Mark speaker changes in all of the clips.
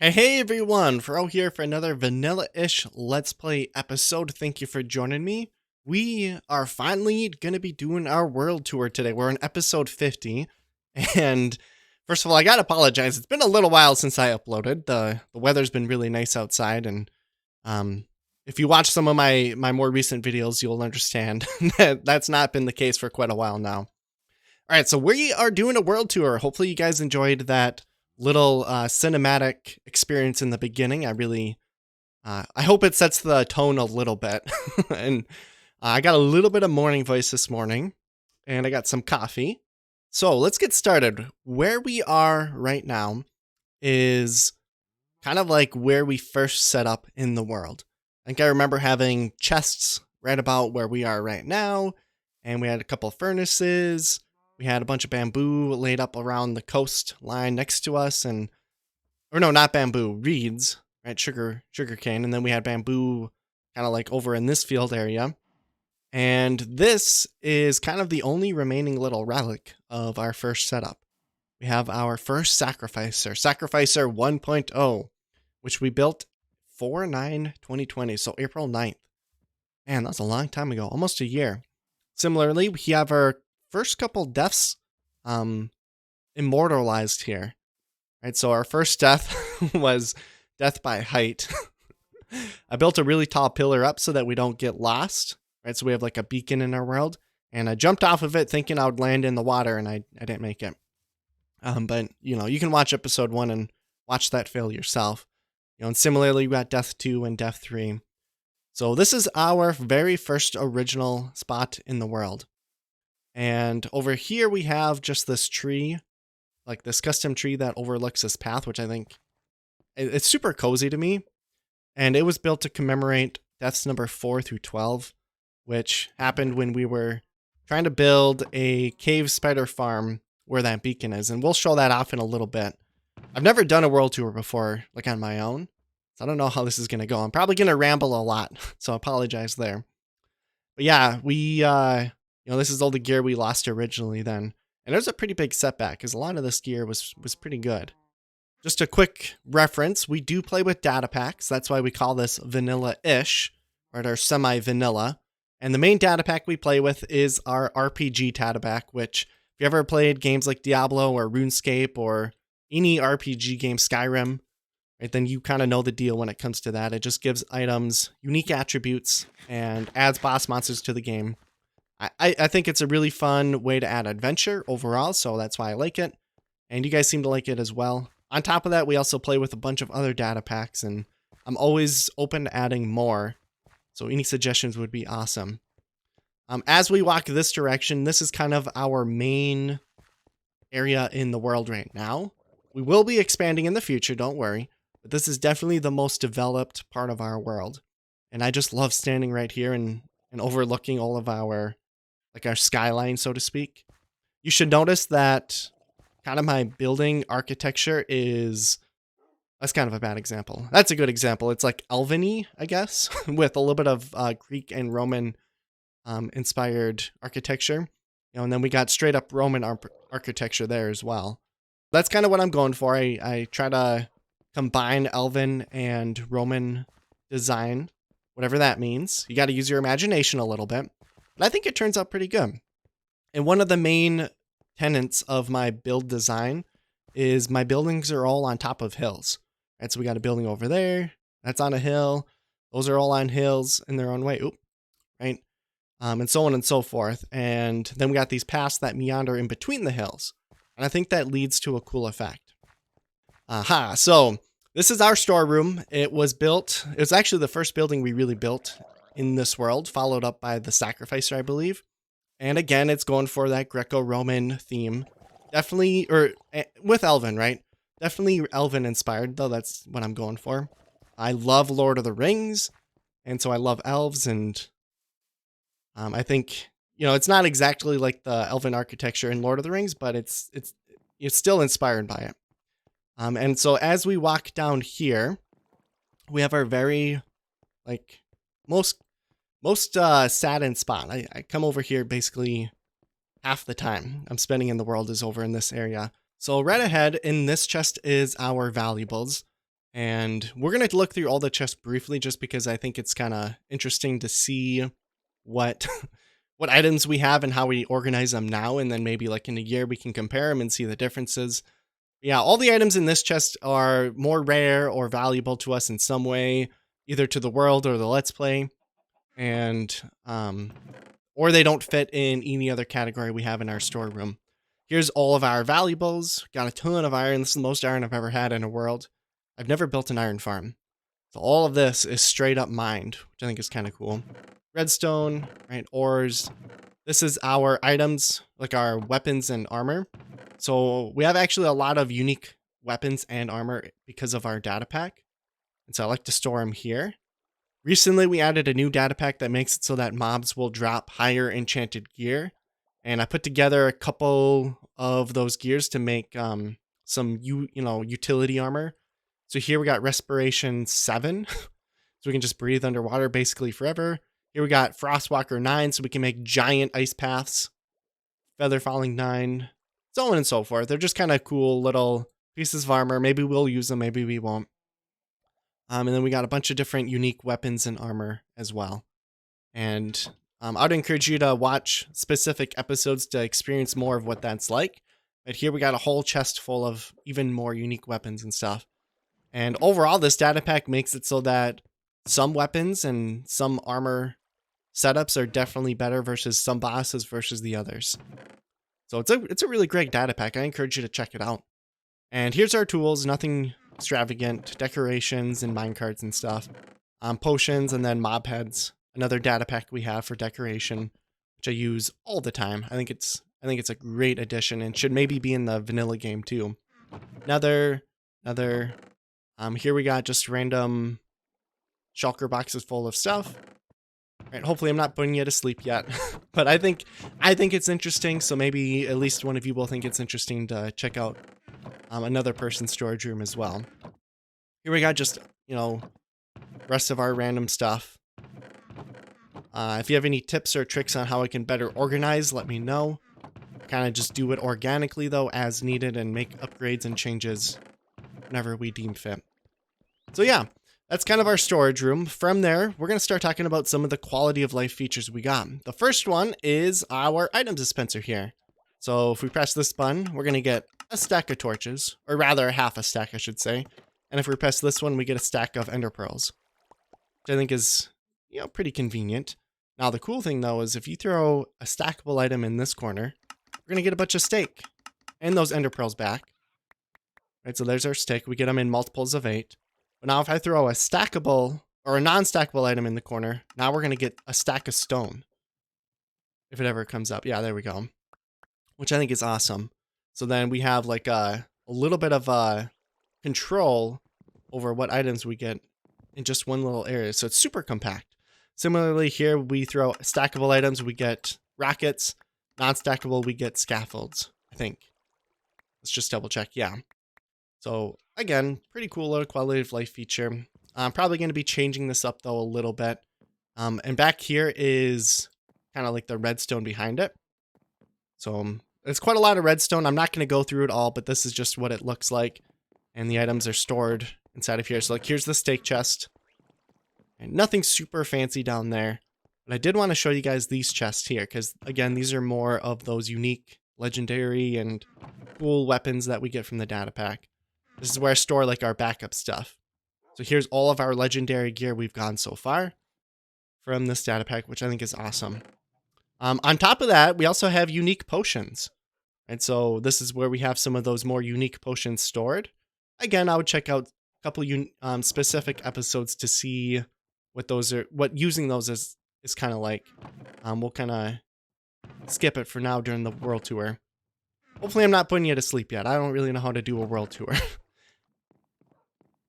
Speaker 1: Hey everyone, Froe here for another vanilla-ish Let's Play episode. Thank you for joining me. We are finally going to be doing our world tour today. We're on episode 50, and first of all, I gotta apologize. It's been a little while since I uploaded. The weather's been really nice outside, and if you watch some of my more recent videos, you'll understand that that's not been the case for quite a while now. Alright, so we are doing a world tour. Hopefully you guys enjoyed that little cinematic experience in the beginning. I hope it sets the tone a little bit. And I got a little bit of morning voice this morning, and I got some coffee. So let's get started. Where we are right now is kind of like where we first set up in the world. I think I remember having chests right about where we are right now, and we had a couple furnaces. We had a bunch of bamboo laid up around the coastline next to us, or no, not bamboo, reeds, right? Sugar cane. And then we had bamboo kind of like over in this field area. And this is kind of the only remaining little relic of our first setup. We have our first Sacrificer 1.0, which we built 4/9/2020, so April 9th. Man, that's a long time ago, almost a year. Similarly, we have our first couple deaths immortalized here. Right, so our first death was death by height. I built a really tall pillar up so that we don't get lost. Right, so we have like a beacon in our world, and I jumped off of it thinking I would land in the water, and I didn't make it. But you can watch episode 1 and watch that fail yourself. And similarly, we got death 2 and death 3. So this is our very first original spot in the world. And over here we have just this tree, like this custom tree that overlooks this path, which I think it's super cozy to me. And it was built to commemorate deaths number 4 through 12, which happened when we were trying to build a cave spider farm where that beacon is. And we'll show that off in a little bit. I've never done a world tour before, like on my own. So I don't know how this is going to go. I'm probably going to ramble a lot, so I apologize there. But yeah, this is all the gear we lost originally then. And there's a pretty big setback because a lot of this gear was pretty good. Just a quick reference, we do play with Datapacks. That's why we call this vanilla-ish, or our semi-vanilla. And the main datapack we play with is our RPG datapack, which if you ever played games like Diablo or RuneScape or any RPG game, Skyrim, right, then you kind of know the deal when it comes to that. It just gives items unique attributes and adds boss monsters to the game. I think it's a really fun way to add adventure overall, so that's why I like it. And you guys seem to like it as well. On top of that, we also play with a bunch of other data packs, and I'm always open to adding more. So any suggestions would be awesome. As we walk this direction, this is kind of our main area in the world right now. We will be expanding in the future, don't worry. But this is definitely the most developed part of our world. And I just love standing right here and overlooking all of our skyline, so to speak. You should notice that kind of my building architecture that's kind of a bad example. That's a good example. It's like Elven-y, I guess, with a little bit of Greek and Roman inspired architecture. And then we got straight up Roman architecture there as well. That's kind of what I'm going for. I try to combine Elven and Roman design, whatever that means. You got to use your imagination a little bit. But I think it turns out pretty good. And one of the main tenets of my build design is my buildings are all on top of hills. Right, so we got a building over there. That's on a hill. Those are all on hills in their own way. Right? And so on and so forth. And then we got these paths that meander in between the hills. And I think that leads to a cool effect. So this is our storeroom. It was actually the first building we really built in this world, followed up by the Sacrificer, I believe. And again, it's going for that Greco-Roman theme. Definitely, or with Elven, right? Definitely Elven inspired, though that's what I'm going for. I love Lord of the Rings, and so I love elves, and I think, it's not exactly like the Elven architecture in Lord of the Rings, but it's still inspired by it. And so as we walk down here, we have our very, most saddened spot. I come over here basically half the time I'm spending in the world is over in this area. So right ahead in this chest is our valuables. And we're going to look through all the chests briefly just because I think it's kind of interesting to see what what items we have and how we organize them now, and then maybe like in a year we can compare them and see the differences. Yeah, all the items in this chest are more rare or valuable to us in some way, either to the world or the Let's Play, and or they don't fit in any other category we have in our storeroom. Here's all of our valuables. Got a ton of iron. This is the most iron I've ever had in a world. I've never built an iron farm. So all of this is straight up mined, which I think is kind of cool. Redstone, right? Ores. This is our items, like our weapons and armor. So we have actually a lot of unique weapons and armor because of our data pack. And so I like to store them here. Recently, we added a new data pack that makes it so that mobs will drop higher enchanted gear. And I put together a couple of those gears to make some utility armor. So here we got respiration 7. So we can just breathe underwater basically forever. Here we got Frostwalker 9, so we can make giant ice paths. Feather Falling 9, so on and so forth. They're just kind of cool little pieces of armor. Maybe we'll use them, maybe we won't. And then we got a bunch of different unique weapons and armor as well. And I'd encourage you to watch specific episodes to experience more of what that's like. But here we got a whole chest full of even more unique weapons and stuff. And overall, this data pack makes it so that some weapons and some armor setups are definitely better versus some bosses versus the others. So it's a really great data pack. I encourage you to check it out. And here's our tools, nothing extravagant, decorations and minecarts and stuff. Potions and then mob heads, another data pack we have for decoration, which I use all the time. I think it's a great addition and should maybe be in the vanilla game too. Another here we got just random shulker boxes full of stuff. Right, hopefully I'm not putting you to sleep yet, but I think it's interesting, so maybe at least one of you will think it's interesting to check out another person's storage room as well. Here we got just, rest of our random stuff. If you have any tips or tricks on how I can better organize, let me know. Kind of just do it organically though, as needed, and make upgrades and changes whenever we deem fit. So yeah, that's kind of our storage room. From there, we're going to start talking about some of the quality of life features we got. The first one is our item dispenser here. So if we press this button, we're going to get a stack of torches, or rather half a stack, I should say. And if we press this one, we get a stack of ender pearls, which I think is, pretty convenient. Now, the cool thing though is if you throw a stackable item in this corner, we're going to get a bunch of steak and those ender pearls back. Right, so there's our steak. We get them in multiples of 8. But now if I throw a stackable or a non-stackable item in the corner, now we're going to get a stack of stone. If it ever comes up. Yeah, there we go. Which I think is awesome. So then we have like a little bit of control over what items we get in just one little area. So it's super compact. Similarly here, we throw stackable items, we get rockets. Non-stackable, we get scaffolds, I think. Let's just double check. Yeah. So again, pretty cool little quality of life feature. I'm probably going to be changing this up though a little bit. And back here is kind of like the redstone behind it. So it's quite a lot of redstone. I'm not going to go through it all, but this is just what it looks like. And the items are stored inside of here. So like here's the steak chest. And nothing super fancy down there. But I did want to show you guys these chests here, because again, these are more of those unique, legendary, and cool weapons that we get from the data pack. This is where I store like our backup stuff. So here's all of our legendary gear we've gotten so far from this data pack, which I think is awesome. On top of that, we also have unique potions. And so this is where we have some of those more unique potions stored. Again, I would check out a couple specific episodes to see what using those is kind of like. We'll kind of skip it for now during the world tour. Hopefully I'm not putting you to sleep yet. I don't really know how to do a world tour.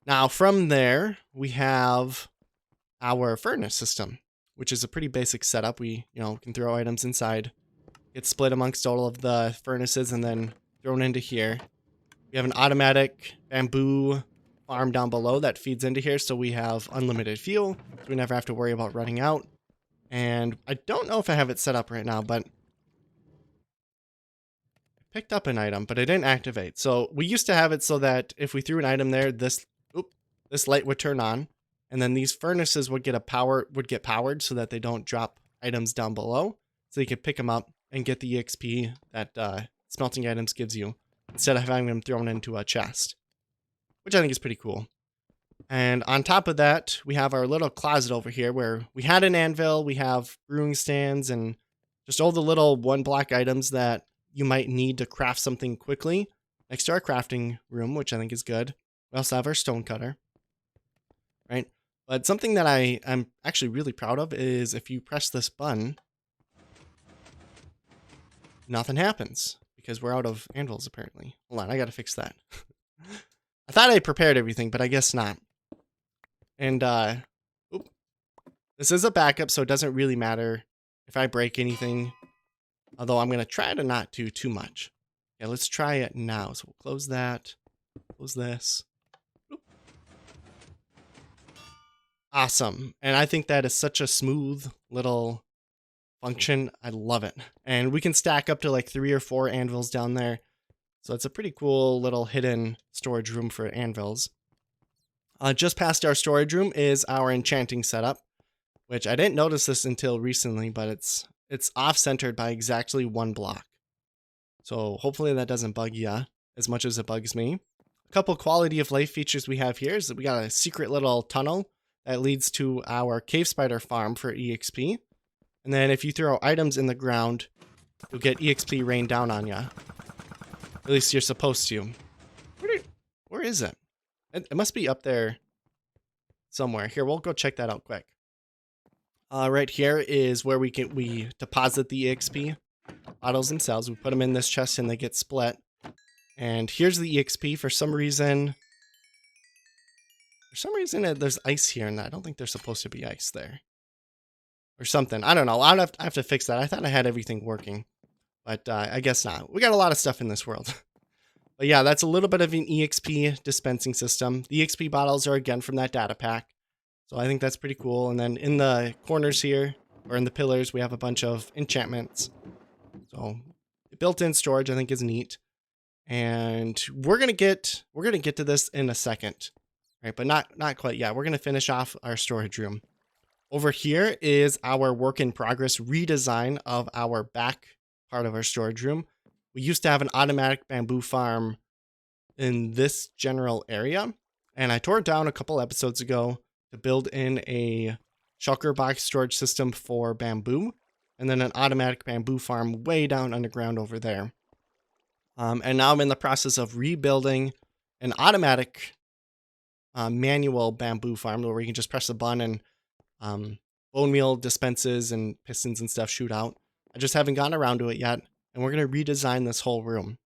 Speaker 1: Now from there, we have our furnace system, which is a pretty basic setup. We, can throw items inside, get split amongst all of the furnaces, and then thrown into here. We have an automatic bamboo farm down below that feeds into here, so we have unlimited fuel, so we never have to worry about running out. And I don't know if I have it set up right now, but I picked up an item, but it didn't activate. So we used to have it so that if we threw an item there, this this light would turn on, and then these furnaces would get powered so that they don't drop items down below. So you can pick them up and get the EXP that smelting items gives you instead of having them thrown into a chest, which I think is pretty cool. And on top of that, we have our little closet over here where we had an anvil, we have brewing stands, and just all the little 1-block items that you might need to craft something quickly next to our crafting room, which I think is good. We also have our stone cutter, right? But something that I'm actually really proud of is if you press this button, nothing happens because we're out of anvils apparently. Hold on, I gotta fix that. I thought I prepared everything, but I guess not. And this is a backup, so it doesn't really matter if I break anything. Although I'm gonna try to not do too much. Yeah, let's try it now. So we'll close that, close this. Oop. Awesome. And I think that is such a smooth little function. I love it. And we can stack up to like 3 or 4 anvils down there. So it's a pretty cool little hidden storage room for anvils. Just past our storage room is our enchanting setup, which I didn't notice this until recently, but it's off-centered by exactly 1 block. So hopefully that doesn't bug you as much as it bugs me. A couple quality of life features we have here is that we got a secret little tunnel that leads to our cave spider farm for EXP. And then if you throw items in the ground, you'll get EXP rain down on you. At least you're supposed to. Where is it? It must be up there somewhere. Here, we'll go check that out quick. Right here is where we deposit the EXP bottles themselves. We put them in this chest and they get split. And here's the EXP. For some reason there's ice here, and I don't think there's supposed to be ice there. Or something. I don't know. I have to fix that. I thought I had everything working, but I guess not. We got a lot of stuff in this world. But yeah, that's a little bit of an EXP dispensing system. The EXP bottles are again from that data pack. So I think that's pretty cool. And then in the corners here, or in the pillars, we have a bunch of enchantments. So built-in storage I think is neat. And we're gonna get to this in a second. Right, but not quite yet. We're gonna finish off our storage room. Over here is our work in progress redesign of our back part of our storage room. We used to have an automatic bamboo farm in this general area, and I tore it down a couple episodes ago to build in a shulker box storage system for bamboo, and then an automatic bamboo farm way down underground over there. And now I'm in the process of rebuilding an automatic manual bamboo farm where you can just press a button and bone meal dispenses and pistons and stuff shoot out. I just haven't gotten around to it yet, and we're going to redesign this whole room.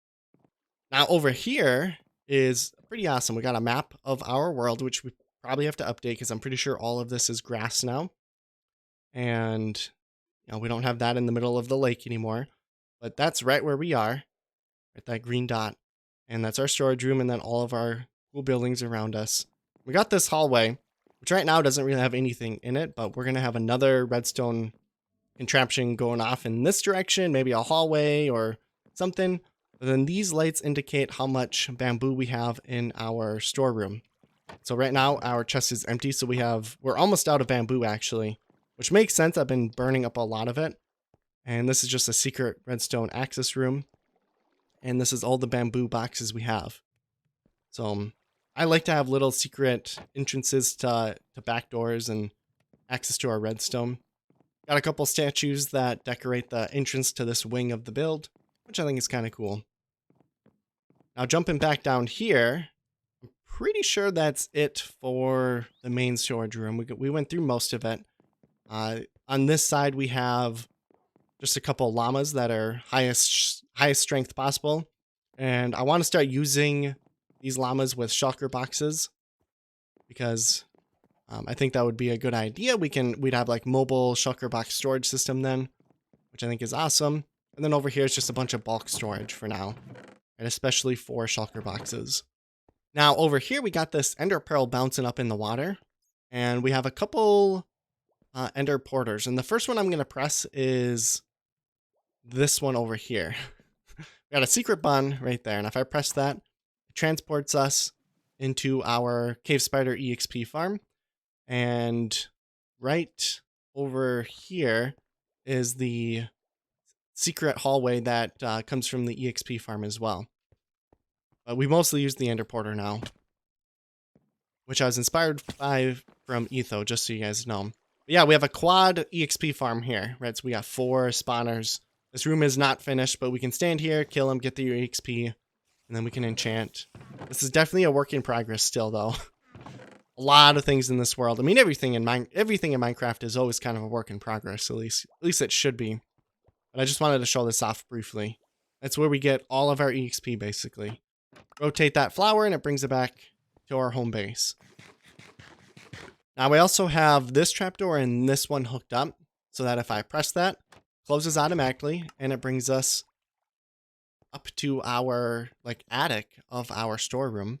Speaker 1: Now over here is pretty awesome. We got a map of our world, which we probably have to update because I'm pretty sure all of this is grass now. And we don't have that in the middle of the lake anymore, but that's right where we are, at that green dot. And that's our storage room, and then all of our cool buildings around us. We got this hallway, which right now doesn't really have anything in it, but we're going to have another redstone contraption going off in this direction, maybe a hallway or something. But then these lights indicate how much bamboo we have in our storeroom. So right now our chest is empty, so we're almost out of bamboo actually, which makes sense. I've been burning up a lot of it. And this is just a secret redstone access room. And this is all the bamboo boxes we have. So I like to have little secret entrances to back doors and access to our redstone. Got a couple statues that decorate the entrance to this wing of the build, which I think is kind of cool. Now jumping back down here, I'm pretty sure that's it for the main storage room. We went through most of it. On this side we have just a couple llamas that are highest strength possible. And I want to start using these llamas with shulker boxes because I think that would be a good idea. We'd have like mobile shulker box storage system then, which I think is awesome. And then over here is just a bunch of bulk storage for now, and especially for shulker boxes. Now over here we got this ender pearl bouncing up in the water, and we have a couple ender porters. And the first one I'm going to press is this one over here. We got a secret button right there, and if I press that, it transports us into our cave spider Exp farm. And right over here is the secret hallway that comes from the Exp farm as well. But we mostly use the Ender Portal now, which I was inspired by from Etho, just so you guys know. But yeah, we have a quad Exp farm here, right? So we got 4 spawners. This room is not finished, but we can stand here, kill them, get the Exp, and then we can enchant. This is definitely a work in progress still, though. A lot of things in this world. I mean, everything in Minecraft is always kind of a work in progress. At least it should be. But I just wanted to show this off briefly. That's where we get all of our EXP, basically. Rotate that flower, and it brings it back to our home base. Now, we also have this trapdoor and this one hooked up, so that if I press that, it closes automatically, and it brings us up to our attic of our storeroom,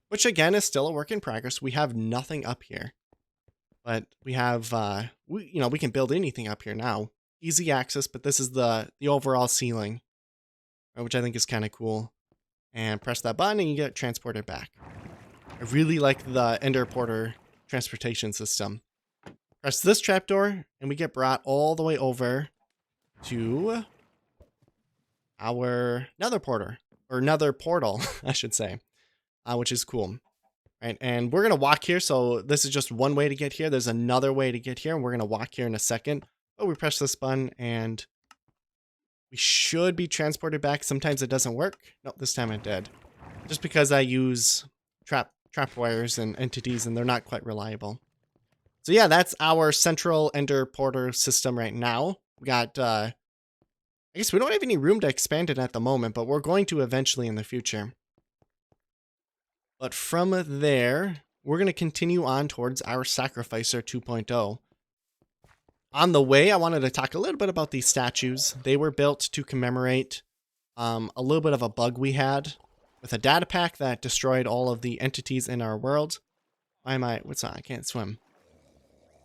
Speaker 1: which again is still a work in progress. We have nothing up here, but we have we can build anything up here now. Easy access, but this is the overall ceiling, which I think is kind of cool. And press that button and you get transported back. I really like the Ender Portal transportation system. Press this trapdoor and we get brought all the way over to our Nether Portal, or Nether Portal, I should say, which is cool. Right, and we're gonna walk here, so this is just one way to get here. There's another way to get here, and we're gonna walk here in a second. But we press this button and we should be transported back. Sometimes it doesn't work. Nope, this time it did. Just because I use trap wires and entities and they're not quite reliable. So yeah, that's our central Ender Portal system right now. We got, I guess we don't have any room to expand it at the moment, but we're going to eventually in the future. But from there, we're going to continue on towards our Sacrificer 2.0. On the way, I wanted to talk a little bit about these statues. They were built to commemorate a little bit of a bug we had with a data pack that destroyed all of the entities in our world. Why am I? What's on? I can't swim.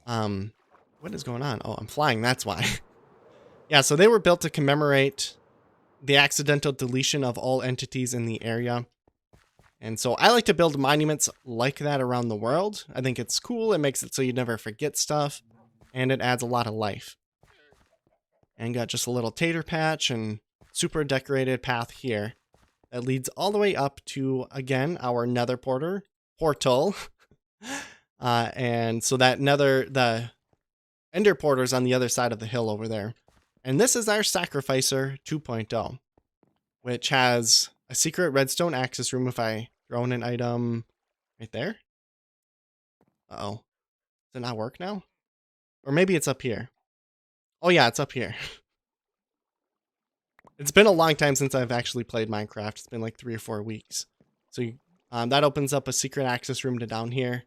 Speaker 1: What is going on? Oh, I'm flying. That's why. Yeah, so they were built to commemorate the accidental deletion of all entities in the area. And so I like to build monuments like that around the world. I think it's cool. It makes it so you never forget stuff. And it adds a lot of life. And got just a little tater patch and super decorated path here that leads all the way up to, again, our Nether Portal. And so that the Ender Portal is on the other side of the hill over there. And this is our Sacrificer 2.0, which has a secret redstone access room if I throw in an item right there. Uh-oh. Does it not work now? Or maybe it's up here. Oh yeah, it's up here. It's been a long time since I've actually played Minecraft. It's been like 3 or 4 weeks. So that opens up a secret access room to down here.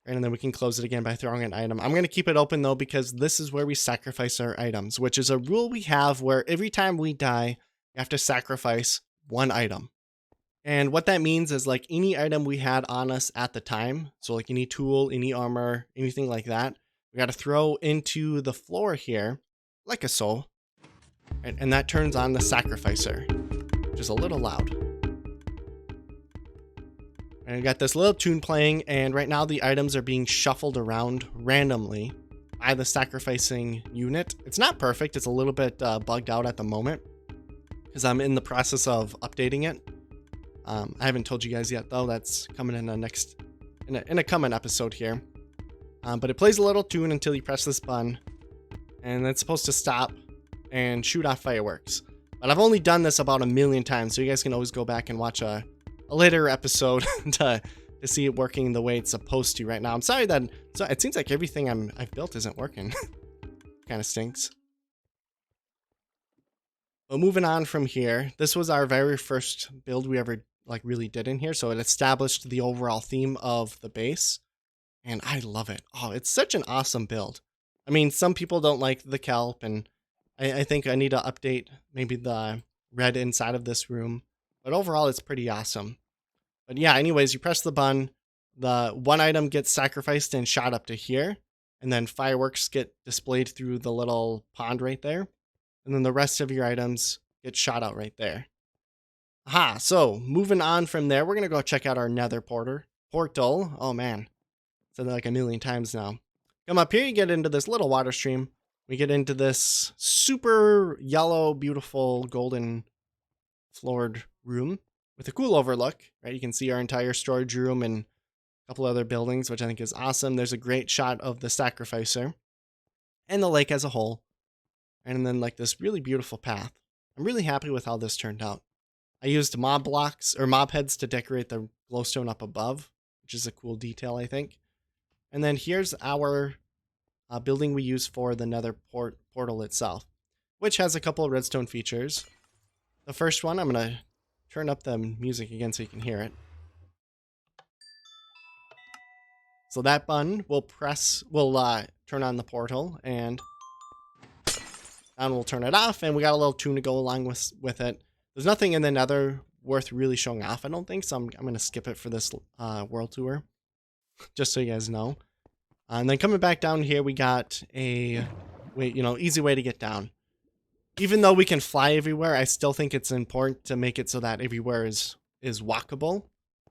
Speaker 1: And then we can close it again by throwing an item. I'm going to keep it open though, because this is where we sacrifice our items, which is a rule we have where every time we die, we have to sacrifice 1 item. And what that means is like any item we had on us at the time. So like any tool, any armor, anything like that. We got to throw into the floor here, like a soul, and that turns on the Sacrificer, which is a little loud. And we got this little tune playing, and right now the items are being shuffled around randomly by the sacrificing unit. It's not perfect. It's a little bit bugged out at the moment because I'm in the process of updating it. I haven't told you guys yet though. That's coming in a coming episode here. But it plays a little tune until you press this button, and it's supposed to stop and shoot off fireworks. But I've only done this about 1,000,000 times, so you guys can always go back and watch a later episode to see it working the way it's supposed to right now. I'm sorry that it seems like everything I've built isn't working. Kind of stinks. But moving on from here, this was our very first build we ever really did in here, so it established the overall theme of the base. And I love it. Oh, it's such an awesome build. I mean, some people don't like the kelp, and I think I need to update maybe the red inside of this room. But overall, it's pretty awesome. But yeah, anyways, you press the button. The 1 item gets sacrificed and shot up to here. And then fireworks get displayed through the little pond right there. And then the rest of your items get shot out right there. Aha, so moving on from there, we're going to go check out our Nether Portal. Oh man, said that like a million times now. Come up here, you get into this little water stream. We get into this super yellow, beautiful, golden floored room with a cool overlook, right? You can see our entire storage room and a couple other buildings, which I think is awesome. There's a great shot of the sacrificer and the lake as a whole. And then like this really beautiful path. I'm really happy with how this turned out. I used mob blocks or mob heads to decorate the glowstone up above, which is a cool detail, I think. And then here's our building we use for the Nether Portal itself, which has a couple of redstone features. The first one, I'm going to turn up the music again so you can hear it. So that button will turn on the portal, and we'll turn it off, and we got a little tune to go along with it. There's nothing in the Nether worth really showing off, I don't think, so I'm going to skip it for this world tour, just so you guys know. And then coming back down here, we got a easy way to get down. Even though we can fly everywhere, I still think it's important to make it so that everywhere is walkable.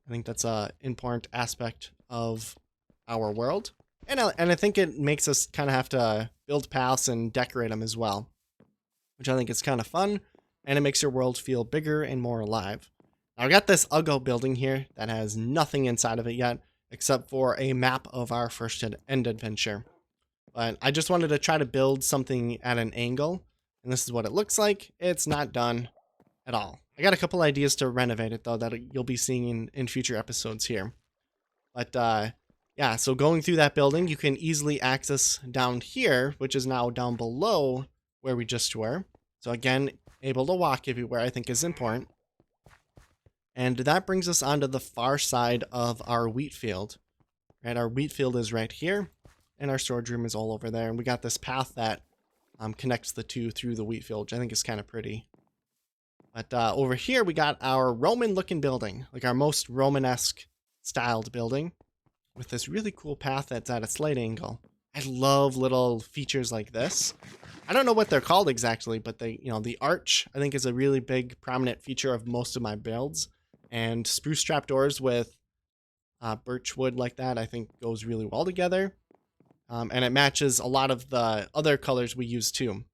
Speaker 1: I think that's an important aspect of our world. And I think it makes us kind of have to build paths and decorate them as well, which I think is kind of fun, and it makes your world feel bigger and more alive. Now, I got this Uggo building here that has nothing inside of it yet, except for a map of our first end adventure. But I just wanted to try to build something at an angle, and this is what it looks like. It's not done at all. I got a couple ideas to renovate it, though, that you'll be seeing in future episodes here. But yeah, so going through that building, you can easily access down here, which is now down below where we just were. So again, able to walk everywhere, I think is important. And that brings us onto the far side of our wheat field. Right, our wheat field is right here, and our storage room is all over there. And we got this path that connects the two through the wheat field, which I think is kind of pretty. But over here, we got our Roman-looking building, like our most Romanesque styled building, with this really cool path that's at a slight angle. I love little features like this. I don't know what they're called exactly, but the arch, I think, is a really big, prominent feature of most of my builds. And spruce trapdoors with birch wood like that, I think, goes really well together. And it matches a lot of the other colors we use too.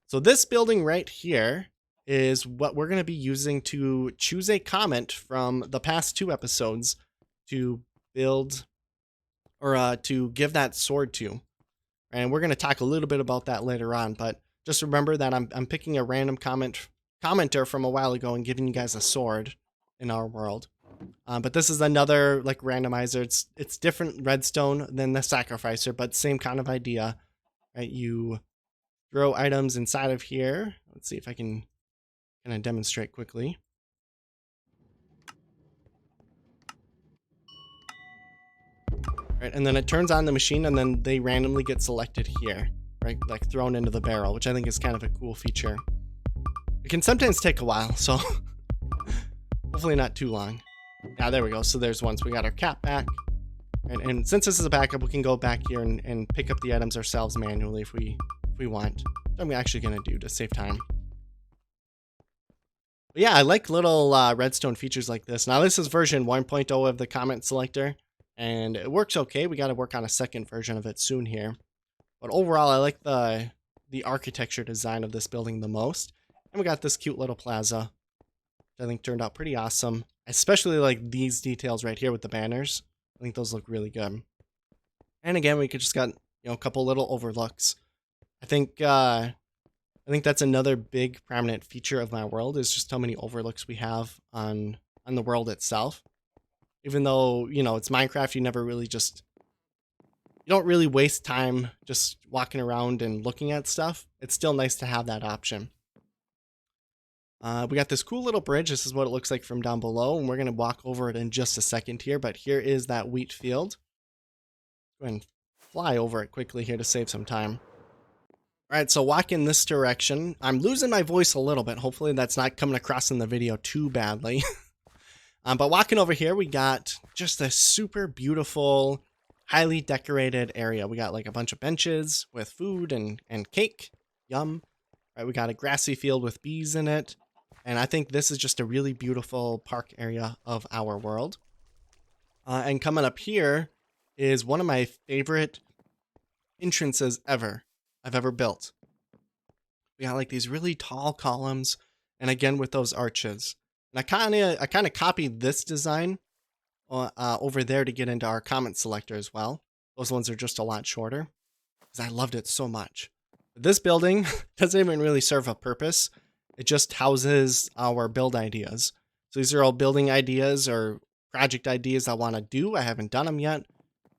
Speaker 1: So this building right here is what we're going to be using to choose a comment from the past 2 episodes to build or to give that sword to. And we're going to talk a little bit about that later on, but just remember that I'm picking a random commenter from a while ago and giving you guys a sword in our world. But this is another like randomizer. It's different redstone than the sacrificer, but same kind of idea. Right? You throw items inside of here. Let's see if I can kind of demonstrate quickly. Right, and then it turns on the machine, and then they randomly get selected here, right? Like thrown into the barrel, which I think is kind of a cool feature. It can sometimes take a while, so hopefully not too long. Yeah, there we go. So there's one. So we got our cap back. And since this is a backup, we can go back here and pick up the items ourselves manually if we want. So I'm actually going to do to save time. But yeah, I like little redstone features like this. Now, this is version 1.0 of the comment selector, and it works okay. We got to work on a second version of it soon here. But overall, I like the architecture design of this building the most. And we got this cute little plaza, which I think turned out pretty awesome. I especially like these details right here with the banners. I think those look really good. And again, we could just got a couple little overlooks. I think that's another big prominent feature of my world is just how many overlooks we have on the world itself. Even though it's Minecraft, you don't really waste time just walking around and looking at stuff. It's still nice to have that option. We got this cool little bridge. This is what it looks like from down below, and we're going to walk over it in just a second here, but here is that wheat field. Go ahead and fly over it quickly here to save some time. All right, so walk in this direction. I'm losing my voice a little bit. Hopefully that's not coming across in the video too badly. But walking over here, we got just a super beautiful, highly decorated area. We got like a bunch of benches with food and cake. Yum. All right, we got a grassy field with bees in it. And I think this is just a really beautiful park area of our world. And coming up here is one of my favorite entrances I've ever built. We got like these really tall columns, and again with those arches. And I kind of copied this design over there to get into our comment selector as well. Those ones are just a lot shorter because I loved it so much. This building doesn't even really serve a purpose. It just houses our build ideas. So these are all building ideas or project ideas I want to do. I haven't done them yet.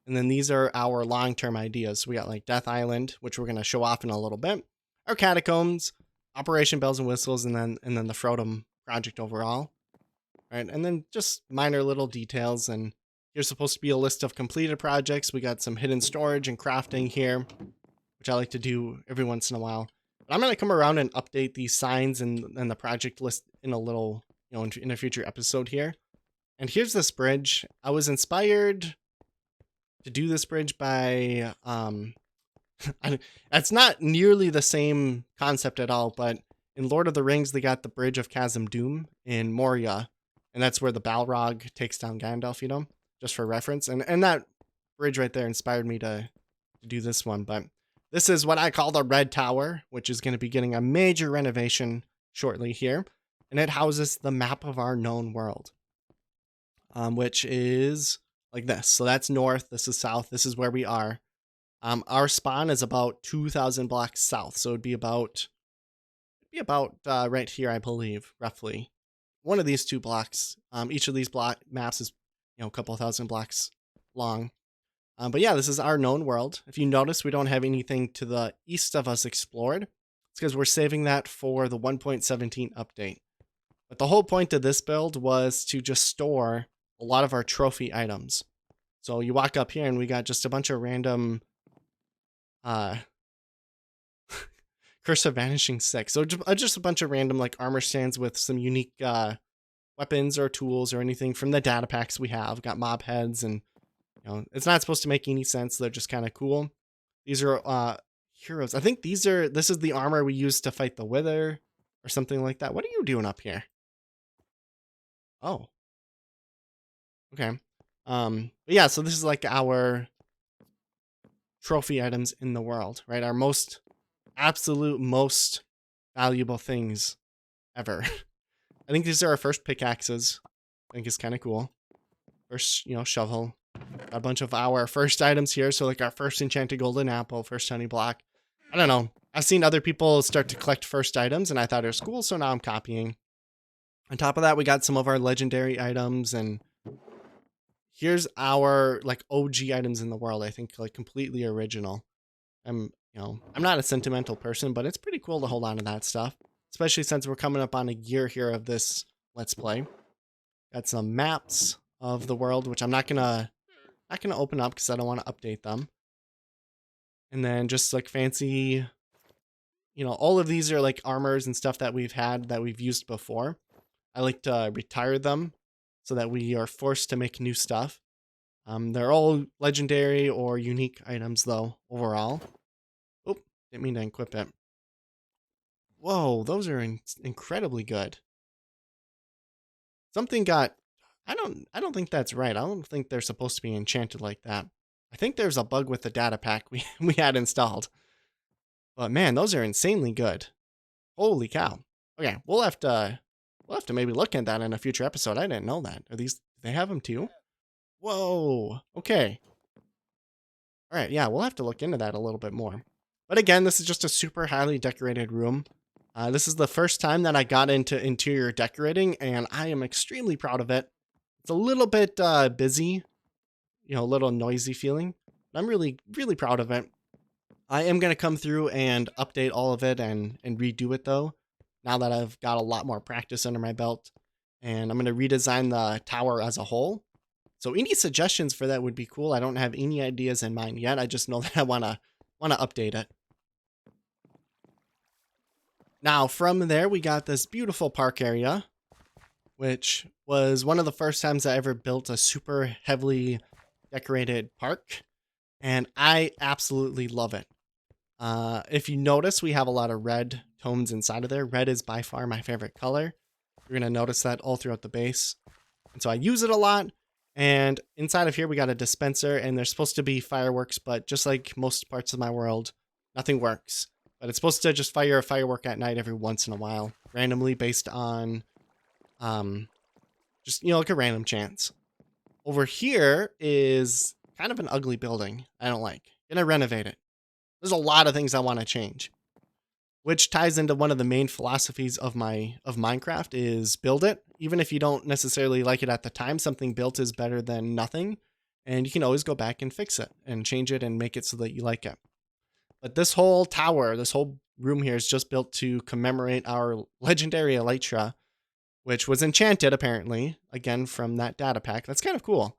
Speaker 1: And then these are our long-term ideas. So we got like Death Island, which we're going to show off in a little bit. Our Catacombs, Operation Bells and Whistles, and then the Froe project overall. All right, and then just minor little details. And here's supposed to be a list of completed projects. We got some hidden storage and crafting here, which I like to do every once in a while. But I'm going to come around and update these signs and the project list in a little, in a future episode here. And here's this bridge. I was inspired to do this bridge by, it's not nearly the same concept at all, but in Lord of the Rings, they got the Bridge of Chasm Doom in Moria. And that's where the Balrog takes down Gandalf, just for reference. And that bridge right there inspired me to do this one. But this is what I call the Red Tower, which is going to be getting a major renovation shortly here. And it houses the map of our known world, which is like this. So that's north. This is south. This is where we are. Our spawn is about 2,000 blocks south. So it'd be about right here, I believe, roughly. One of these two blocks. Each of these block maps is, a couple thousand blocks long. But yeah, this is our known world. If you notice, we don't have anything to the east of us explored. It's because we're saving that for the 1.17 update. But the whole point of this build was to just store a lot of our trophy items. So you walk up here and we got just a bunch of random Curse of Vanishing 6. So just a bunch of random like armor stands with some unique weapons or tools or anything from the data packs we have. Got mob heads, and it's not supposed to make any sense. They're just kind of cool. These are heroes. I think this is the armor we used to fight the Wither or something like that. What are you doing up here? Oh. Okay. But yeah, so this is like our trophy items in the world, right? Our absolute most valuable things ever. I think these are our first pickaxes. I think it's kind of cool. First, shovel. Got a bunch of our first items here. So like our first enchanted golden apple, first honey block. I don't know. I've seen other people start to collect first items and I thought it was cool. So now I'm copying. On top of that, we got some of our legendary items, and here's our like OG items in the world. I think like completely original. I'm not a sentimental person, but it's pretty cool to hold on to that stuff, especially since we're coming up on a year here of this Let's Play. Got some maps of the world, which I'm not gonna open up because I don't want to update them. And then just like fancy, all of these are like armors and stuff that we've used before. I like to retire them so that we are forced to make new stuff. They're all legendary or unique items though, overall. Oh, didn't mean to equip it. Whoa, those are incredibly good. Something got, I don't think that's right. I don't think they're supposed to be enchanted like that. I think there's a bug with the data pack we had installed. But man, those are insanely good. Holy cow. Okay, we'll have to maybe look at that in a future episode. I didn't know that. Do they have them too? Whoa. Okay. All right. Yeah, we'll have to look into that a little bit more. But again, this is just a super highly decorated room. This is the first time that I got into interior decorating, and I am extremely proud of it. It's a little bit busy, a little noisy feeling. But I'm really, really proud of it. I am going to come through and update all of it and redo it, though, now that I've got a lot more practice under my belt. And I'm going to redesign the tower as a whole. So any suggestions for that would be cool. I don't have any ideas in mind yet. I just know that I want to update it. Now, from there, we got this beautiful park area, which was one of the first times I ever built a super heavily decorated park. And I absolutely love it. If you notice, we have a lot of red tones inside of there. Red is by far my favorite color. You're going to notice that all throughout the base. And so I use it a lot. And inside of here, we got a dispenser, and there's supposed to be fireworks, but just like most parts of my world, nothing works. But it's supposed to just fire a firework at night every once in a while, randomly based on just, you know, like a random chance. Over here is kind of an ugly building I don't like. Gonna renovate it. There's a lot of things I want to change, which ties into one of the main philosophies of Minecraft is build it. Even if you don't necessarily like it at the time, something built is better than nothing. And you can always go back and fix it and change it and make it so that you like it. But this whole tower, this whole room here is just built to commemorate our legendary elytra, which was enchanted apparently, again from that data pack. That's kind of cool.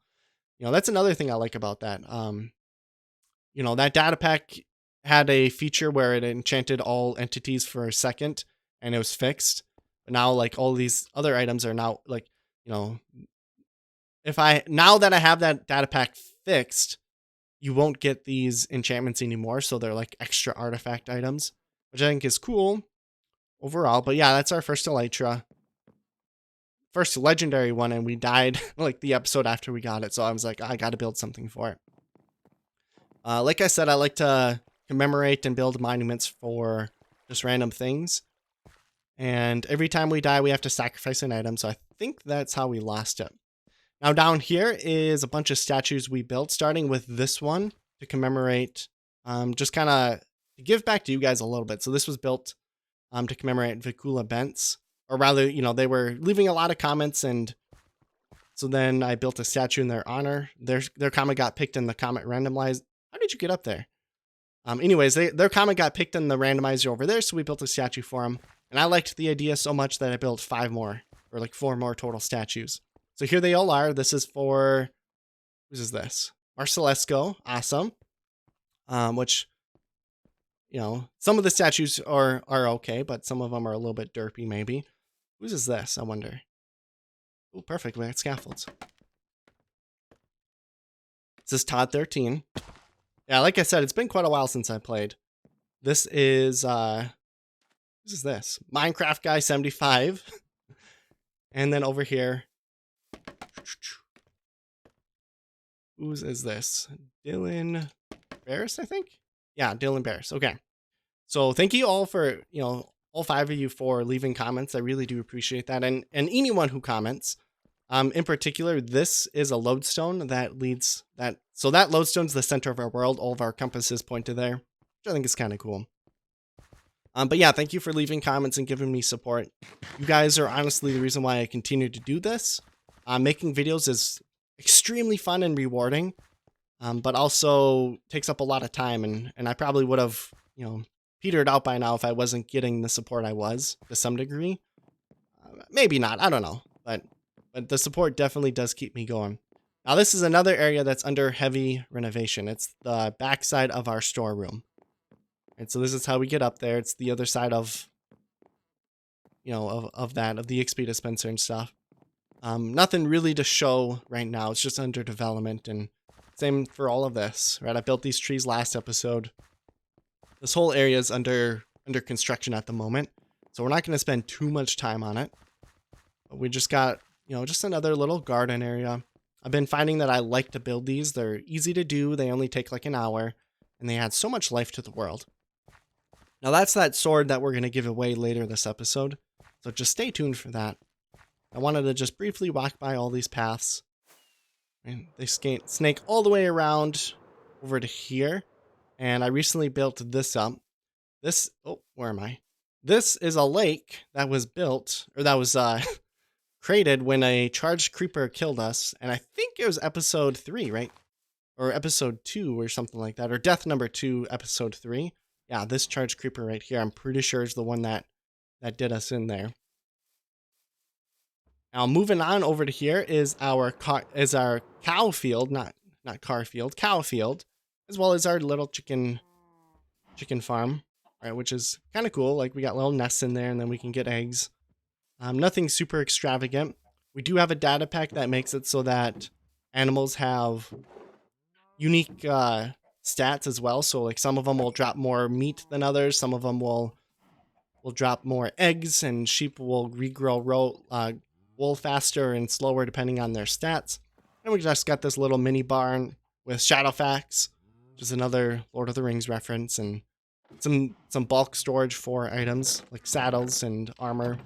Speaker 1: You know, that's another thing I like about that. You know, that data pack had a feature where it enchanted all entities for a second and it was fixed. But now like all these other items are now like, you know, now that I have that data pack fixed, you won't get these enchantments anymore. So they're like extra artifact items, which I think is cool overall. But yeah, that's our first elytra. First legendary one, and we died like the episode after we got it. So I was like, I got to build something for it. Like I said, I like to commemorate and build monuments for just random things. And every time we die, we have to sacrifice an item. So I think that's how we lost it. Now down here is a bunch of statues we built, starting with this one to commemorate, just kind of give back to you guys a little bit. So this was built to commemorate Vicula Bents, or rather, you know, they were leaving a lot of comments, and so then I built a statue in their honor. Their comment got picked in the comment randomized. How did you get up there? Anyways, their comment got picked in the randomizer over there, so we built a statue for them. And I liked the idea so much that I built 5 more, or like 4 more total statues. So here they all are. This is for, whose is this? Marcelesco, awesome. Which, you know, some of the statues are okay, but some of them are a little bit derpy maybe. Whose is this, I wonder? Oh, perfect, we got scaffolds. This is Todd 13. Yeah, like I said, it's been quite a while since I played. This is, whose is this? Minecraft Guy 75. And then over here, whose is this? Dylan Barris, I think? Yeah, Dylan Barris. Okay. So thank you all for, you know, all 5 of you for leaving comments. I really do appreciate that. And anyone who comments. In particular, this is a lodestone that leads that. So that lodestone's the center of our world. All of our compasses point to there, which I think is kind of cool. But yeah, thank you for leaving comments and giving me support. You guys are honestly the reason why I continue to do this. Making videos is extremely fun and rewarding, but also takes up a lot of time. And I probably would have, you know, petered out by now if I wasn't getting the support I was to some degree. Maybe not. I don't know. But the support definitely does keep me going. Now, this is another area that's under heavy renovation. It's the backside of our storeroom. And so this is how we get up there. It's the other side of, you know, of the XP dispenser and stuff. Nothing really to show right now. It's just under development, and same for all of this, right? I built these trees last episode. This whole area is under construction at the moment, so we're not going to spend too much time on it. But we just got, you know, just another little garden area. I've been finding that I like to build these. They're easy to do. They only take like an hour, and they add so much life to the world. Now that's that sword that we're going to give away later this episode, so just stay tuned for that. I wanted to just briefly walk by all these paths. And they snake all the way around over to here. And I recently built this up. This, oh, where am I? This is a lake that was built, or that was created when a charged creeper killed us. And I think it was episode 3, right? Or episode 2 or something like that. Or death number 2, episode 3. Yeah, this charged creeper right here, I'm pretty sure is the one that did us in there. Now moving on over to here is our cow field, not car field, cow field, as well as our little chicken farm, right? Which is kind of cool. Like we got little nests in there, and then we can get eggs. Nothing super extravagant. We do have a data pack that makes it so that animals have unique stats as well. So like some of them will drop more meat than others. Some of them will will drop more eggs, and sheep will regrow wool faster and slower depending on their stats. And we just got this little mini barn with Shadowfax, which is another Lord of the Rings reference, and some bulk storage for items like saddles and armor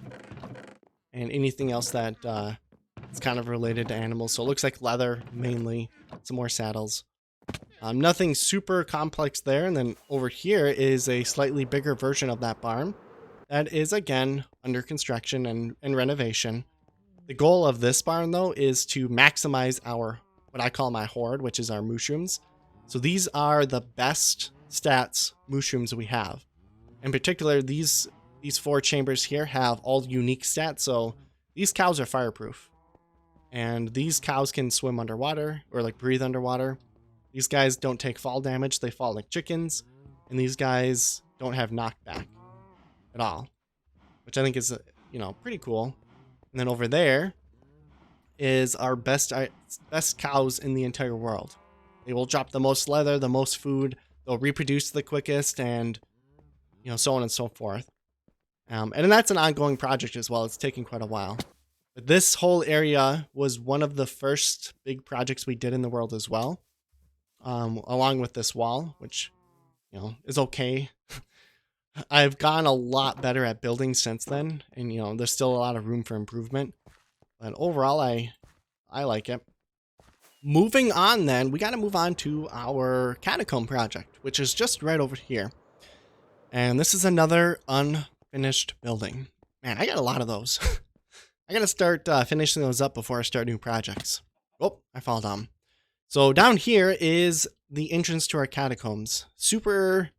Speaker 1: and anything else that is kind of related to animals. So it looks like leather mainly, some more saddles. Nothing super complex there. And then over here is a slightly bigger version of that barn that is again under construction and renovation. The goal of this barn though is to maximize our, what I call my horde, which is our mushrooms. So these are the best stats mushrooms we have. In particular, these 4 chambers here have all unique stats. So these cows are fireproof, and these cows can swim underwater or like breathe underwater. These guys don't take fall damage. They fall like chickens, and these guys don't have knockback at all, which I think is, pretty cool. And then over there is our best cows in the entire world. They will drop the most leather, the most food. They'll reproduce the quickest, and so on and so forth. And that's an ongoing project as well. It's taking quite a while. But this whole area was one of the first big projects we did in the world as well, along with this wall, which is okay. I've gotten a lot better at building since then, and there's still a lot of room for improvement. But overall, I like it. Moving on then, we got to move on to our Catacomb project, which is just right over here. And this is another unfinished building. Man, I got a lot of those. I got to start finishing those up before I start new projects. Oh, I fall down. So down here is the entrance to our catacombs. Super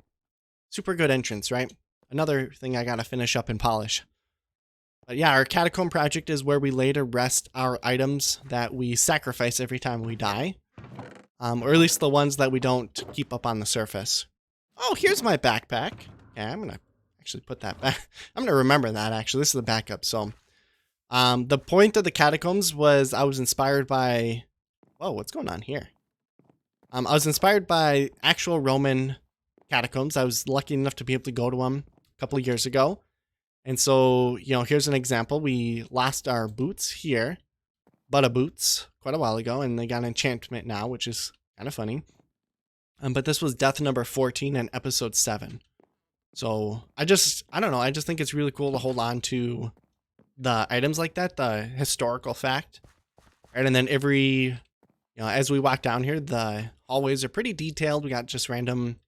Speaker 1: good entrance, right? Another thing I got to finish up and polish. But yeah, our Catacomb project is where we lay to rest our items that we sacrifice every time we die. Or at least the ones that we don't keep up on the surface. Oh, here's my backpack. Yeah, I'm going to actually put that back. I'm going to remember that, actually. This is the backup. So the point of the catacombs was I was inspired by... Whoa, what's going on here? I was inspired by actual Roman catacombs. I was lucky enough to be able to go to them a couple of years ago. And so, here's an example. We lost our boots here, Butter boots, quite a while ago, and they got an enchantment now, which is kind of funny. But this was death number 14 in episode 7. So I don't know. I just think it's really cool to hold on to the items like that, the historical fact. Right? And then every, as we walk down here, the hallways are pretty detailed. We got just random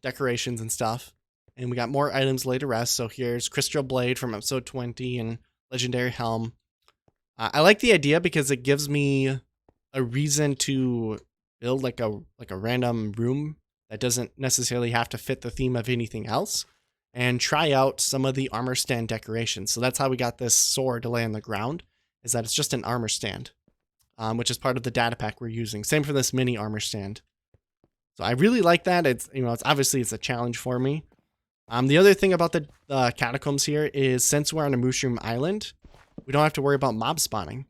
Speaker 1: decorations and stuff. And we got more items laid to rest. So here's Crystal Blade from episode 20 and Legendary Helm. I like the idea because it gives me a reason to build like a random room that doesn't necessarily have to fit the theme of anything else, and try out some of the armor stand decorations. So that's how we got this sword to lay on the ground, is that it's just an armor stand, which is part of the data pack we're using. Same for this mini armor stand. So I really like that. It's it's a challenge for me. The other thing about the catacombs here is since we're on a mushroom island, we don't have to worry about mob spawning.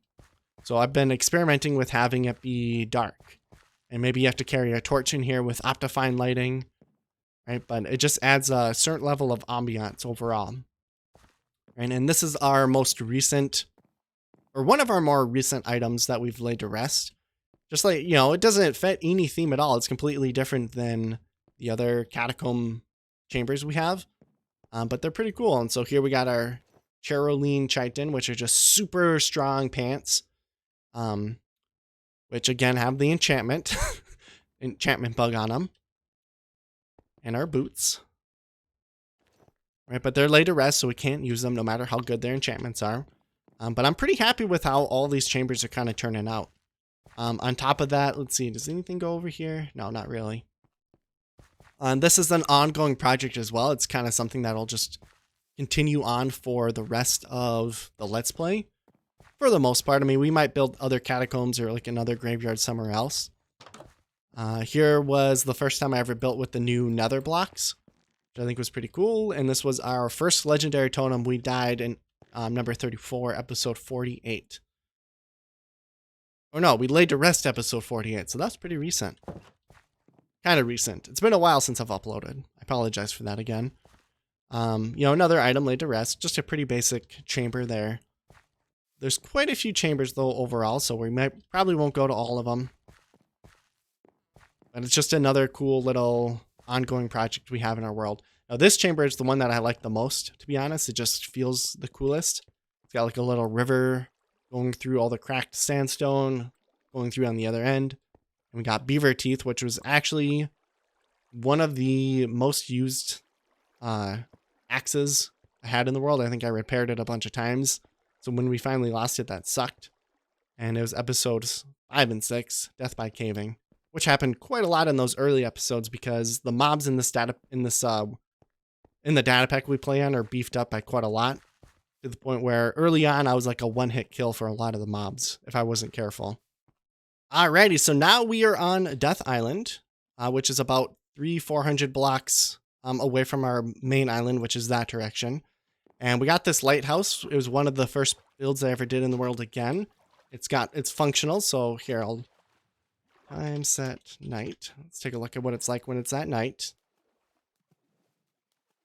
Speaker 1: So I've been experimenting with having it be dark. And maybe you have to carry a torch in here with Optifine lighting, right? But it just adds a certain level of ambiance overall. Right? And this is our most recent, or one of our more recent items that we've laid to rest. Just like, it doesn't fit any theme at all. It's completely different than the other catacomb chambers we have. But they're pretty cool. And so here we got our Cheroline Chitin, which are just super strong pants. Which again have the enchantment bug on them. And our boots. Right, but they're laid to rest, so we can't use them no matter how good their enchantments are. But I'm pretty happy with how all these chambers are kind of turning out. On top of that, let's see, does anything go over here? No, not really. This is an ongoing project as well. It's kind of something that'll just continue on for the rest of the Let's Play. For the most part, I mean, we might build other catacombs or like another graveyard somewhere else. Here was the first time I ever built with the new nether blocks, which I think was pretty cool. And this was our first legendary totem. We died in number 34, episode 48. Or no, we laid to rest episode 48, so that's pretty recent. Kind of recent. It's been a while since I've uploaded. I apologize for that again. You know, another item laid to rest. Just a pretty basic chamber there. There's quite a few chambers though overall, so we probably won't go to all of them. But it's just another cool little ongoing project we have in our world. Now this chamber is the one that I like the most, to be honest. It just feels the coolest. It's got like a little river going through all the cracked sandstone, going through on the other end. And we got beaver teeth, which was actually one of the most used axes I had in the world. I think I repaired it a bunch of times. So when we finally lost it, that sucked. And it was episodes 5 and 6, Death by Caving, which happened quite a lot in those early episodes because the mobs in this in the data pack we play on are beefed up by quite a lot, to the point where early on I was like a one-hit kill for a lot of the mobs if I wasn't careful. Alrighty, so now we are on Death Island, which is about 300-400 blocks away from our main island, which is that direction. And we got this lighthouse. It was one of the first builds I ever did in the world again. It's functional, so here I'll time set night. Let's take a look at what it's like when it's at night.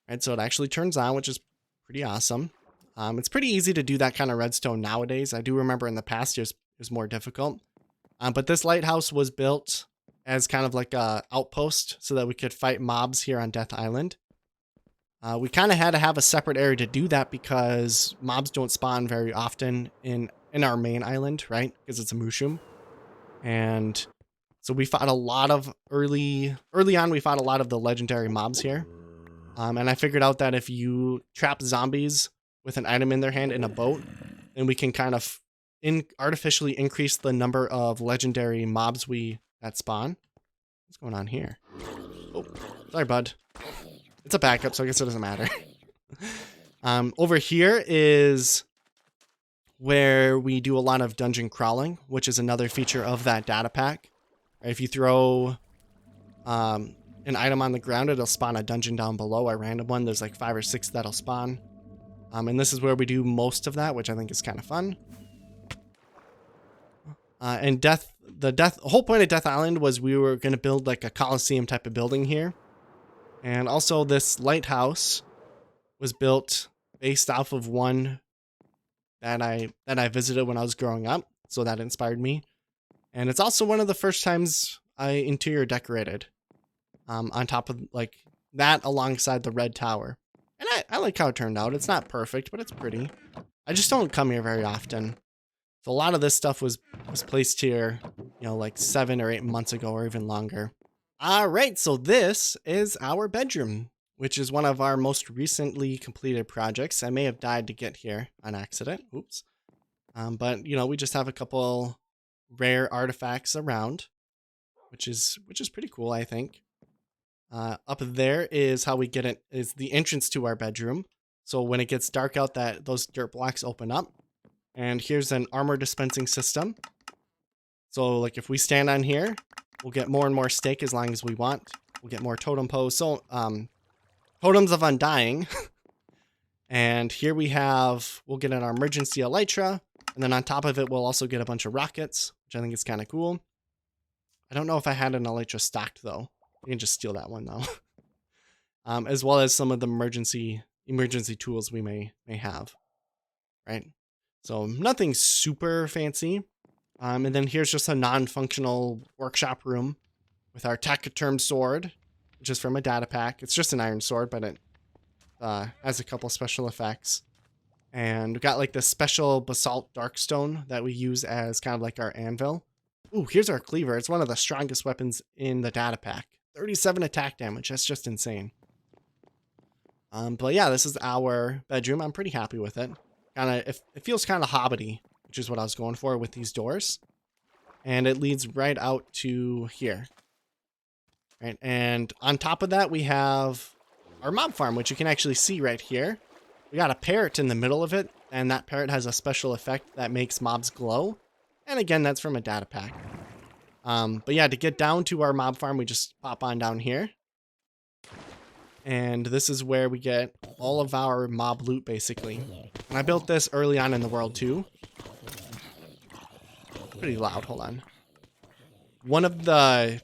Speaker 1: And so it actually turns on, which is pretty awesome. It's pretty easy to do that kind of redstone nowadays. I do remember in the past it was more difficult. But this lighthouse was built as kind of like a outpost so that we could fight mobs here on Death Island. We kind of had to have a separate area to do that because mobs don't spawn very often in our main island, right? Because it's a mushroom. And so we fought a lot of early on, we fought a lot of the legendary mobs here. And I figured out that if you trap zombies with an item in their hand in a boat, then we can kind of artificially increase the number of legendary mobs that spawn. What's going on here? Oh, sorry, bud. It's a backup, so I guess it doesn't matter. Over here is where we do a lot of dungeon crawling, which is another feature of that data pack. If you throw an item on the ground, it'll spawn a dungeon down below, a random one. There's like 5 or 6 that'll spawn. And this is where we do most of that, which I think is kind of fun. And the whole point of Death Island was we were going to build like a Coliseum type of building here. And also this lighthouse was built based off of one that I visited when I was growing up. So that inspired me. And it's also one of the first times I interior decorated on top of like that alongside the red tower. And I like how it turned out. It's not perfect, but it's pretty. I just don't come here very often. So a lot of this stuff was placed here, you know, like 7 or 8 months ago or even longer. All right, so this is our bedroom, which is one of our most recently completed projects. I may have died to get here on accident. Oops. But, you know, we just have a couple rare artifacts around, which is pretty cool, I think. Up there is how we get it, is the entrance to our bedroom. So when it gets dark out, those dirt blocks open up. And here's an armor dispensing system. So like if we stand on here, we'll get more and more steak as long as we want. We'll get more totems of Undying. And here we'll get an emergency elytra. And then on top of it, we'll also get a bunch of rockets, which I think is kind of cool. I don't know if I had an elytra stocked though. I can just steal that one though. As well as some of the emergency tools we may have, right? So nothing super fancy. And then here's just a non-functional workshop room with our Catacomb sword, which is from a data pack. It's just an iron sword, but it has a couple special effects. And we got like this special basalt darkstone that we use as kind of like our anvil. Ooh, here's our cleaver. It's one of the strongest weapons in the data pack. 37 attack damage. That's just insane. But yeah, this is our bedroom. I'm pretty happy with it. It feels kind of hobbity, which is what I was going for with these doors. And it leads right out to here. Right, and on top of that, we have our mob farm, which you can actually see right here. We got a parrot in the middle of it, and that parrot has a special effect that makes mobs glow. And again, that's from a data pack. But yeah, to get down to our mob farm, we just pop on down here. And this is where we get all of our mob loot, basically. And I built this early on in the world, too. Pretty loud, hold on. One of the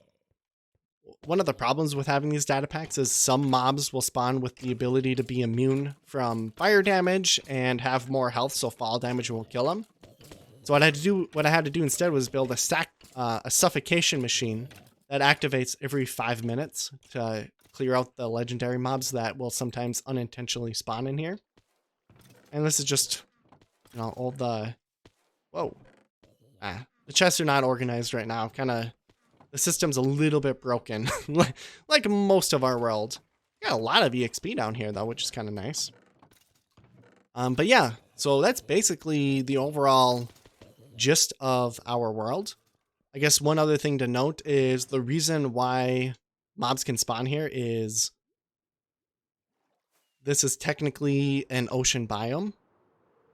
Speaker 1: one of the problems with having these data packs is some mobs will spawn with the ability to be immune from fire damage and have more health, so fall damage won't kill them. So what I had to do instead was build a suffocation machine that activates every 5 minutes to clear out the legendary mobs that will sometimes unintentionally spawn in here. And this is just, you know, old whoa. The chests are not organized right now. The system's a little bit broken, like most of our world. Got a lot of EXP down here though, which is kind of nice. But yeah, so that's basically the overall gist of our world. I guess one other thing to note is the reason why mobs can spawn here is this is technically an ocean biome.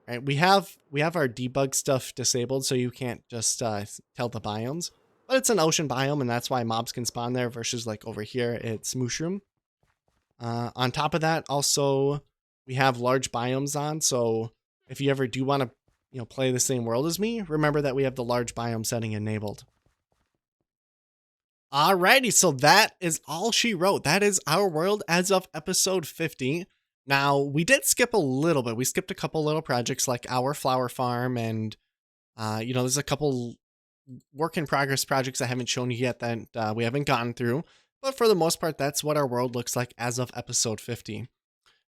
Speaker 1: Right? We have our debug stuff disabled, so you can't just tell the biomes. But it's an ocean biome, and that's why mobs can spawn there versus like over here, it's mushroom. On top of that, also, we have large biomes on, so if you ever do want to, you know, play the same world as me, remember that we have the large biome setting enabled. Alrighty, so that is all she wrote. That is our world as of episode 50. Now, we did skip a little bit. We skipped a couple little projects like our flower farm and, you know, there's a couple work in progress projects I haven't shown you yet that we haven't gotten through. But for the most part, that's what our world looks like as of episode 50.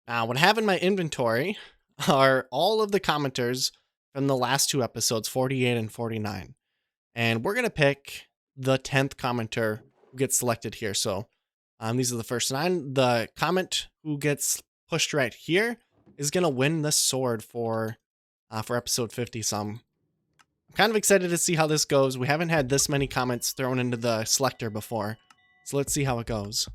Speaker 1: Now, what I have in my inventory are all of the commenters from the last two episodes, 48 and 49. And we're going to pick the 10th commenter who gets selected here. So these are the first 9. The comment who gets pushed right here is going to win the sword for episode 50. So I'm kind of excited to see how this goes. We haven't had this many comments thrown into the selector before. So let's see how it goes.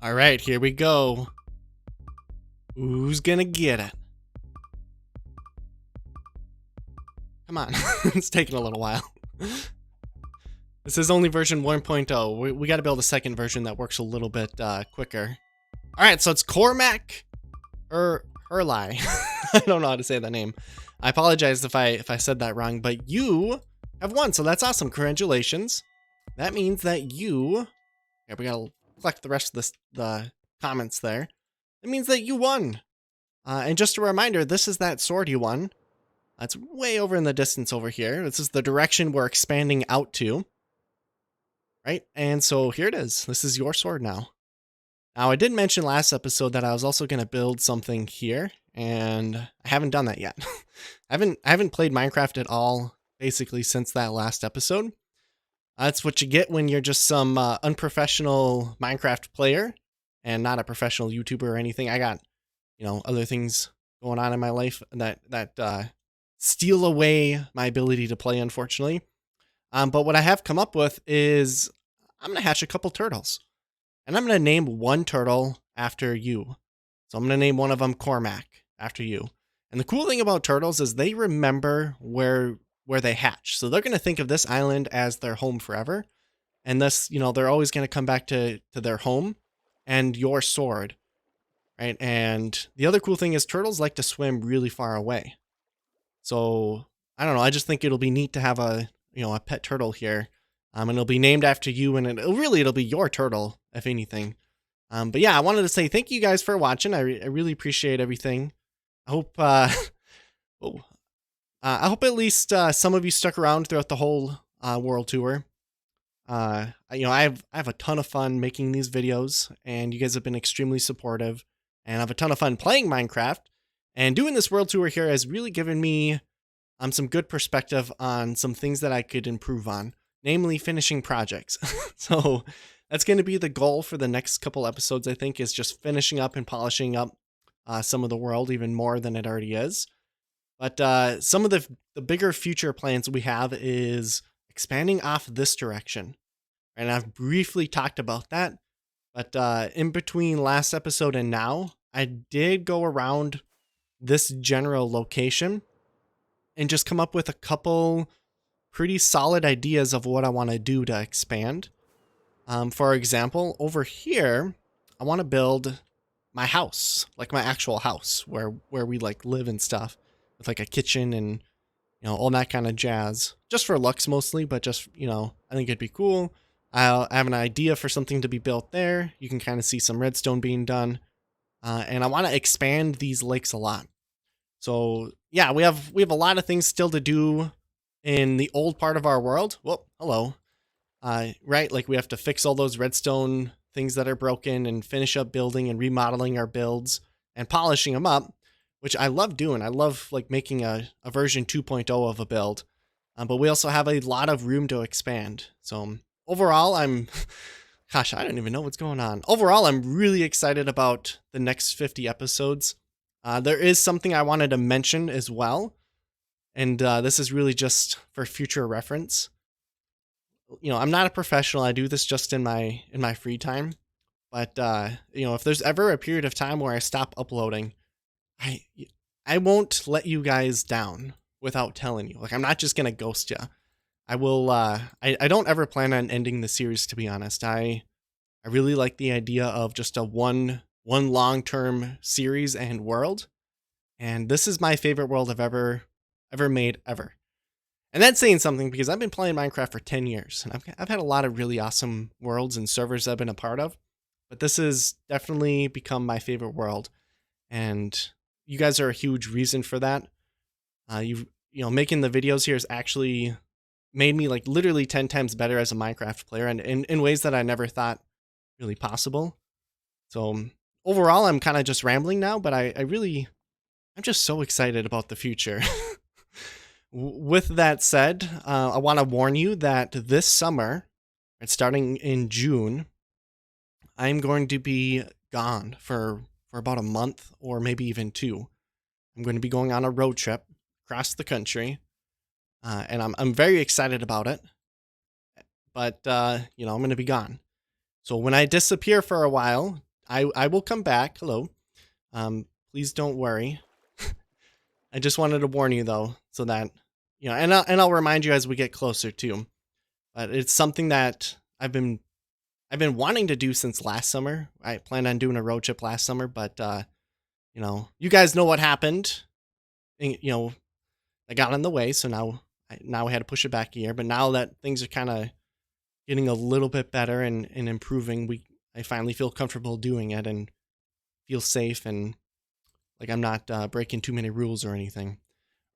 Speaker 1: All right, here we go. Who's gonna get it? Come on, it's taking a little while. This is only version 1.0. We got to build a second version that works a little bit quicker. All right, so it's Cormac Hurley. I don't know how to say that name. I apologize if I said that wrong, but you have won, so that's awesome. Congratulations. That means that you. Yeah, we gotta collect the rest of the comments there. It means that you won. And just a reminder, this is that sword you won. It's way over in the distance over here. This is the direction we're expanding out to. Right? And so here it is. This is your sword now. Now, I did mention last episode that I was also going to build something here, and I haven't done that yet. I haven't played Minecraft at all, basically, since that last episode. That's what you get when you're just some unprofessional Minecraft player and not a professional YouTuber or anything. I got, you know, other things going on in my life that steal away my ability to play, unfortunately. But what I have come up with is I'm going to hatch a couple turtles. And I'm going to name one turtle after you. So I'm going to name one of them Cormac after you. And the cool thing about turtles is they remember where they hatch. So they're going to think of this island as their home forever. And thus, you know, they're always going to come back to their home and your sword. Right? And the other cool thing is turtles like to swim really far away. So I don't know. I just think it'll be neat to have a pet turtle here. And it'll be named after you, and it'll be your turtle, if anything. But yeah, I wanted to say thank you guys for watching. I really appreciate everything. I hope I hope at least some of you stuck around throughout the whole world tour. I have a ton of fun making these videos, and you guys have been extremely supportive. And I have a ton of fun playing Minecraft. And doing this world tour here has really given me some good perspective on some things that I could improve on, namely finishing projects. So that's going to be the goal for the next couple episodes, I think, is just finishing up and polishing up some of the world even more than it already is. But some of the bigger future plans we have is expanding off this direction. And I've briefly talked about that. But in between last episode and now, I did go around this general location and just come up with a couple pretty solid ideas of what I want to do to expand. For example, over here, I want to build my house, like my actual house where we like live and stuff, with like a kitchen and all that kind of jazz. Just for looks mostly, but just I think it'd be cool. I have an idea for something to be built there. You can kind of see some redstone being done, and I want to expand these lakes a lot. So yeah, we have a lot of things still to do in the old part of our world. Whoa, hello. Right, like we have to fix all those redstone things that are broken and finish up building and remodeling our builds and polishing them up, which I love doing. I love like making a version 2.0 of a build, but we also have a lot of room to expand. So overall, gosh, I don't even know what's going on. Overall, I'm really excited about the next 50 episodes. There is something I wanted to mention as well, and this is really just for future reference. I'm not a professional. I do this just in my free time. But if there's ever a period of time where I stop uploading, I I won't let you guys down without telling you. Like, I'm not just gonna ghost you. I will. I don't ever plan on ending the series, to be honest. I really like the idea of just a one long term series and world, and this is my favorite world I've ever made ever. And that's saying something because I've been playing Minecraft for 10 years, and I've had a lot of really awesome worlds and servers I've been a part of, but this has definitely become my favorite world, and you guys are a huge reason for that. Making the videos here has actually made me like literally 10 times better as a Minecraft player, and in ways that I never thought really possible. So overall, I'm kind of just rambling now, but I'm just so excited about the future. With that said, I want to warn you that this summer, and starting in June, I'm going to be gone for about a month or maybe even 2. I'm going to be going on a road trip across the country, and I'm very excited about it. But I'm going to be gone. So when I disappear for a while, I will come back. Hello. Please don't worry. I just wanted to warn you though, so that and I'll remind you as we get closer too. But it's something that I've been wanting to do since last summer. I planned on doing a road trip last summer, but you guys know what happened. And, I got in the way, so now I had to push it back a year. But now that things are kind of getting a little bit better and improving, I finally feel comfortable doing it and feel safe and like I'm not breaking too many rules or anything.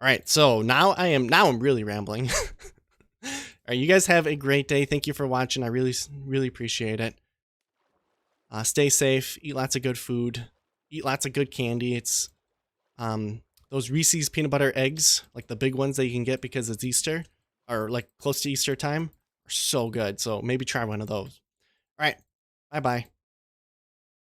Speaker 1: All right, so now I'm really rambling. All right, you guys have a great day. Thank you for watching. I really appreciate it. Stay safe. Eat lots of good food. Eat lots of good candy. It's those Reese's peanut butter eggs, like the big ones that you can get because it's Easter or like close to Easter time, are so good. So maybe try one of those. All right, bye bye.